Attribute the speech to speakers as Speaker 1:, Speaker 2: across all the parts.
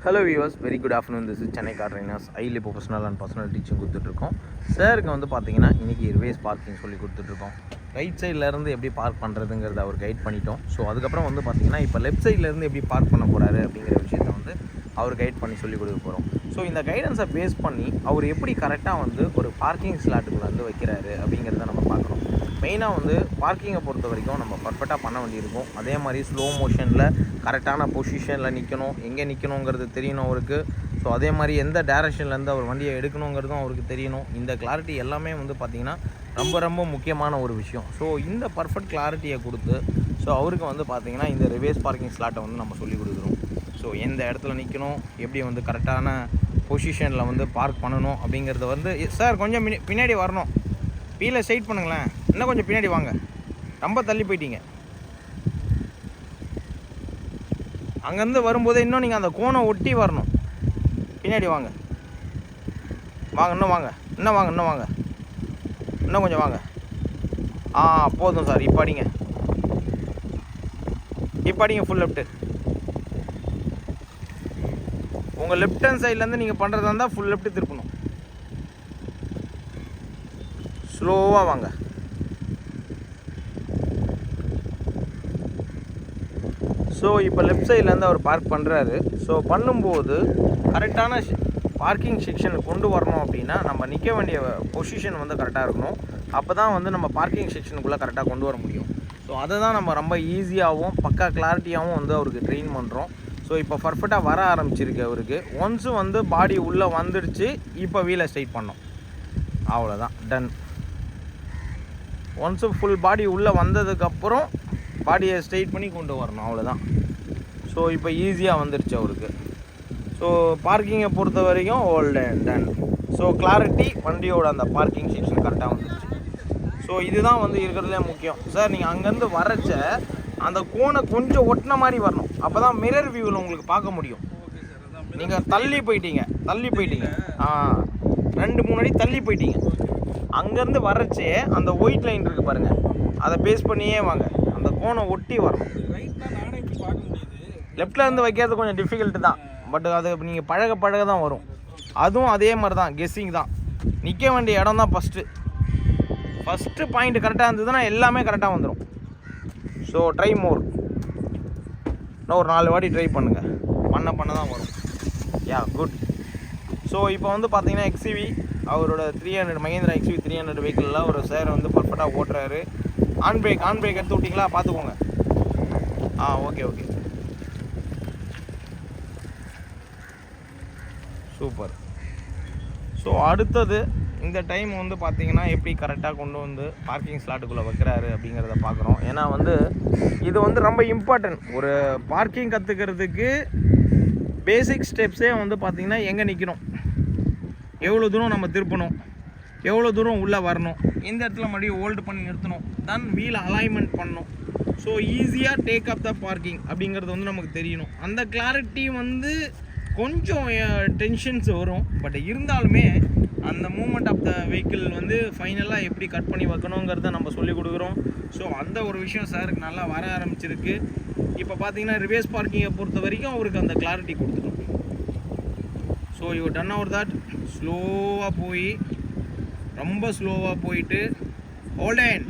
Speaker 1: Hello viewers, very good afternoon. This is Chennai car trainers. Highly professional and personal teaching கொடுத்துட்ருக்கோம். சாருக்கு வந்து பார்த்தீங்கன்னா இன்றைக்கி ரிவேஸ் பார்க்கிங் சொல்லி கொடுத்துட்ருக்கோம். ரைட் சைட்லேருந்து எப்படி பார்க் பண்ணுறதுங்கிறத அவர் கைட் பண்ணிட்டோம். ஸோ அதுக்கப்புறம் வந்து பார்த்தீங்கன்னா இப்போ லெஃப்ட் சைட்லேருந்து எப்படி பார்க் பண்ண போகிறாரு அப்படிங்கிற விஷயத்த வந்து அவர் கைட் பண்ணி சொல்லி கொடுக்க போகிறோம். ஸோ இந்த கைடன்ஸை பேஸ் பண்ணி அவர் எப்படி கரெக்டாக வந்து ஒரு பார்க்கிங் ஸ்லாட்டுக்குள்ள வந்து வைக்கிறாரு அப்படிங்கிறத நம்ம பார்க்குறோம். மெயினாக வந்து பார்க்கிங்கை பொறுத்த வரைக்கும் நம்ம பர்ஃபெக்டாக பண்ண வேண்டியிருக்கும். அதே மாதிரி ஸ்லோ மோஷனில் கரெக்டான பொசிஷனில் நிற்கணும், எங்கே நிற்கணுங்கிறது தெரியணும் அவருக்கு. ஸோ அதே மாதிரி எந்த டைரக்ஷன்லேருந்து அவர் வண்டியை எடுக்கணுங்கிறதும் அவருக்கு தெரியணும். இந்த கிளாரிட்டி எல்லாமே வந்து பார்த்திங்கன்னா ரொம்ப ரொம்ப முக்கியமான ஒரு விஷயம். ஸோ இந்த பர்ஃபெக்ட் கிளாரிட்டியை கொடுத்து ஸோ அவருக்கு வந்து பார்த்திங்கன்னா இந்த ரிவேஸ் பார்க்கிங் ஸ்லாட்டை வந்து நம்ம சொல்லிக் கொடுக்குறோம். ஸோ எந்த இடத்துல நிற்கணும், எப்படி வந்து கரெக்டான பொசிஷனில் வந்து பார்க் பண்ணணும் அப்படிங்கிறத வந்து சார் கொஞ்சம் பின்னாடி வரணும், வீலை ஸ்ட்ரைட் பண்ணுங்களேன், இன்னும் கொஞ்சம் பின்னாடி வாங்க, ரொம்ப தள்ளி போயிட்டீங்க. அங்கேருந்து வரும்போது இன்னும் நீங்கள் அந்த கோணை ஒட்டி வரணும், பின்னாடி வாங்க வாங்க, இன்னும் வாங்க, இன்னும் வாங்க, இன்னும் வாங்க, இன்னும் கொஞ்சம் வாங்க. போதும் சார். இப்போ அடிங்க, இப்போ அடிங்க ஃபுல் லெஃப்ட்டு. உங்கள் லெஃப்ட் ஹேண்ட் சைட்லேருந்து நீங்கள் பண்ணுறதா இருந்தால் ஃபுல் லெஃப்ட்டு திருப்பணும். ஸ்லோவாக வாங்க. ஸோ இப்போ லெஃப்ட் சைட்லேருந்து அவர் பார்க் பண்ணுறாரு. ஸோ பண்ணும்போது கரெக்டான பார்க்கிங் செக்ஷனுக்கு கொண்டு வரணும் அப்படின்னா நம்ம நிற்க வேண்டிய பொசிஷன் வந்து கரெக்டாக இருக்கணும். அப்போ தான் வந்து நம்ம பார்க்கிங் செக்ஷனுக்குள்ளே கரெக்டாக கொண்டு வர முடியும். ஸோ அதை தான் நம்ம ரொம்ப ஈஸியாகவும் பக்கா கிளாரிட்டியாகவும் வந்து அவருக்கு ட்ரெயின் பண்ணுறோம். ஸோ இப்போ பர்ஃபெக்டாக வர ஆரம்பிச்சிருக்கு அவருக்கு. ஒன்ஸு வந்து பாடி உள்ளே வந்துடுச்சு, இப்போ வீலை ஸ்ட்ரைட் பண்ணோம், அவ்வளோதான், டன். ஒன்ஸு ஃபுல் பாடி உள்ளே வந்ததுக்கப்புறம் பாடியை ஸ்ட்ரைட் பண்ணி கொண்டு வரணும், அவ்வளோதான். ஸோ இப்போ ஈஸியாக வந்துடுச்சு அவருக்கு. ஸோ பார்க்கிங்கை பொறுத்த வரைக்கும் ஓல்டு டன். ஸோ கிளாரிட்டி வண்டியோட அந்த பார்க்கிங் செக்ஷன் கரெக்டாக வந்துடுச்சு. ஸோ இதுதான் வந்து இருக்கிறதுலே முக்கியம். சார் நீங்கள் அங்கேருந்து வரைச்ச அந்த கோனை கொஞ்சம் ஒட்டின மாதிரி வரணும், அப்போ தான் மிரர் வியூவில் உங்களுக்கு பார்க்க முடியும். நீங்கள் தள்ளி போயிட்டீங்க 2-3 அடி தள்ளி போயிட்டீங்க. அங்கேருந்து வரைச்சே அந்த ஒயிட் லைன் இருக்குது பாருங்கள், அதை பேஸ் பண்ணியே வாங்க, அந்த கோனை ஒட்டி வரணும். லெஃப்டில் இருந்து வைக்கிறது கொஞ்சம் டிஃபிகல்ட்டு தான், பட் அது நீங்கள் பழக தான் வரும். அதுவும் அதே மாதிரி தான், கெஸ்ஸிங் தான். நிற்க வேண்டிய இடம் தான் ஃபஸ்ட்டு பாயிண்ட் கரெக்டாக இருந்ததுன்னா எல்லாமே கரெக்டாக வந்துடும். ஸோ ட்ரை மோர், இன்னும் ஒரு 4 வாட்டி ட்ரை பண்ணுங்கள், பண்ண தான் வரும். குட். ஸோ இப்போ வந்து பார்த்தீங்கன்னா எக்ஸ்யூவி அவரோட 300 மஹேந்திரா எக்ஸ்யூவி 300 வெஹிக்கிளில் ஒரு சார் வந்து பர்ஃபெக்டாக ஓட்டுறாரு. ஆன் பிரேக் எடுத்து விட்டிங்களா, பார்த்துக்கோங்க. Okay super. ஸோ அடுத்தது இந்த டைம் வந்து பார்த்திங்கன்னா எப்படி கரெக்டாக கொண்டு வந்து பார்க்கிங் ஸ்லாட்டுக்குள்ளே வைக்கிறாரு அப்படிங்கிறத பார்க்குறோம். ஏன்னா வந்து இது வந்து ரொம்ப இம்பார்ட்டன்ட். ஒரு பார்க்கிங் கற்றுக்கிறதுக்கு பேசிக் ஸ்டெப்ஸே வந்து பார்த்திங்கன்னா எங்கே நிற்கணும், எவ்வளோ தூரம் நம்ம திருப்பணும், எவ்வளோ தூரம் உள்ளே வரணும், இந்த இடத்துல மறுபடியும் ஹோல்டு பண்ணி நிறுத்தணும், தென் வீல் அலைன்மெண்ட் பண்ணணும். ஸோ ஈஸியாக டேக் அப் த பார்க்கிங் அப்படிங்கிறது வந்து நமக்கு தெரியணும். அந்த கிளாரிட்டி வந்து கொஞ்சம் டென்ஷன்ஸ் வரும், பட் இருந்தாலுமே அந்த மூமெண்ட் ஆஃப் த வெஹிக்கிள் வந்து ஃபைனலாக எப்படி கட் பண்ணி வைக்கணுங்கிறத நம்ம சொல்லிக் கொடுக்குறோம். ஸோ அந்த ஒரு விஷயம் சாருக்கு நல்லா வர ஆரம்பிச்சிருக்கு. இப்போ பார்த்தீங்கன்னா ரிவேஸ் பார்க்கிங்கை பொறுத்த வரைக்கும் அவருக்கு அந்த கிளாரிட்டி கொடுத்துட்டோம். So you done over that. ஸ்லோவாக போய் ரொம்ப ஸ்லோவாக போயிட்டு ஹோல்டன்.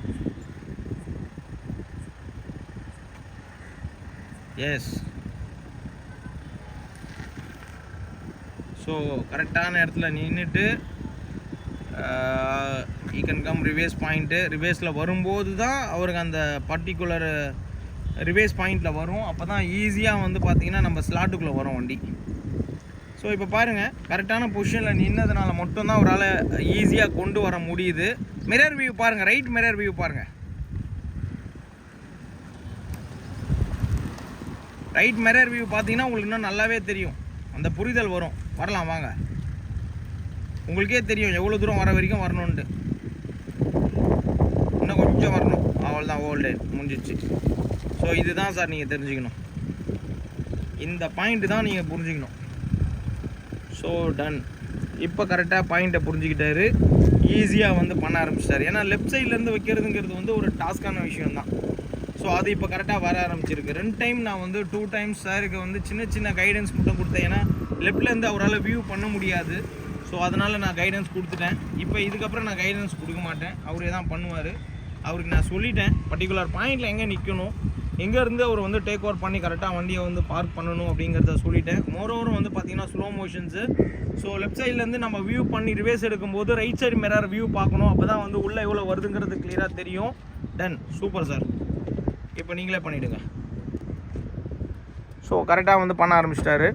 Speaker 1: எஸ். ஸோ கரெக்டான இடத்துல நின்றுட்டு ஈ கேன் கம் ரிவேஸ் பாயிண்ட்டு. ரிவேஸில் வரும்போது தான் அவருக்கு அந்த பர்டிகுலர் ரிவேஸ் பாயிண்டில் வரும். அப்போ தான் ஈஸியாக வந்து பார்த்திங்கன்னா நம்ம ஸ்லாட்டுக்குள்ளே வரும் வண்டி. ஸோ இப்போ பாருங்கள், கரெக்டான பொசிஷனில் நின்னதுனால மட்டும்தான் அவரால் ஈஸியாக கொண்டு வர முடியுது. மிரர் வியூ பாருங்கள், ரைட் மிரர் வியூ பாருங்கள். ரைட் மிரர் வியூ பார்த்தீங்கன்னா உங்களுக்கு இன்னும் நல்லாவே தெரியும், அந்த புரிதல் வரும். வரலாம் வாங்க, உங்களுக்கே தெரியும் எவ்வளோ தூரம் வர வரைக்கும் வரணுன்ட்டு. இன்னும் கொஞ்சம் வரணும், அவ்வளோதான், ஓல்டு முடிஞ்சிச்சு. ஸோ இதுதான் சார் நீங்கள் தெரிஞ்சுக்கணும், இந்த பாயிண்ட்டு தான் நீங்கள் புரிஞ்சுக்கணும். So done. இப்போ கரெக்டாக பாயிண்ட்டை புரிஞ்சுக்கிட்டாரு, ஈஸியாக வந்து பண்ண ஆரம்பிச்சிட்டாரு. ஏன்னா லெஃப்ட் சைட்லேருந்து வைக்கிறதுங்கிறது வந்து ஒரு டாஸ்க்கான விஷயம்தான். ஸோ அது இப்போ கரெக்டாக வர ஆரம்பிச்சிருக்கு. 2 டைம் நான் வந்து 2 டைம்ஸ் சாருக்கு வந்து சின்ன சின்ன கைடன்ஸ் மட்டும் கொடுத்தேன். ஏன்னா லெஃப்ட்லேருந்து அவரால் வியூ பண்ண முடியாது. ஸோ அதனால் நான் கைடன்ஸ் கொடுத்துட்டேன். இப்போ இதுக்கப்புறம் நான் கைடன்ஸ் கொடுக்க மாட்டேன், அவரே தான் பண்ணுவார். அவருக்கு நான் சொல்லிட்டேன் பர்டிகுலர் பாயிண்டில் எங்கே நிற்கணும், எங்கேருந்து அவர் வந்து டேக் ஓவர் பண்ணி கரெக்டாக வண்டியை வந்து பார்க் பண்ணணும் அப்படிங்கிறத சொல்லிட்டேன். மோரோவரும் வந்து பார்த்திங்கன்னா ஸ்லோ மோஷன்ஸு. ஸோ லெஃப்ட் சைட்லேருந்து நம்ம வியூ பண்ணி ரிவேஸ் எடுக்கும்போது ரைட் சைடு மிரர் வியூ பார்க்கணும். அப்போ தான் வந்து உள்ளே எவ்வளோ வருதுங்கிறது கிளியராக தெரியும். Done, super sir. இப்போ நீங்களே பண்ணிவிடுங்க. ஸோ கரெக்டாக வந்து பண்ண ஆரம்பிச்சிட்டாரு.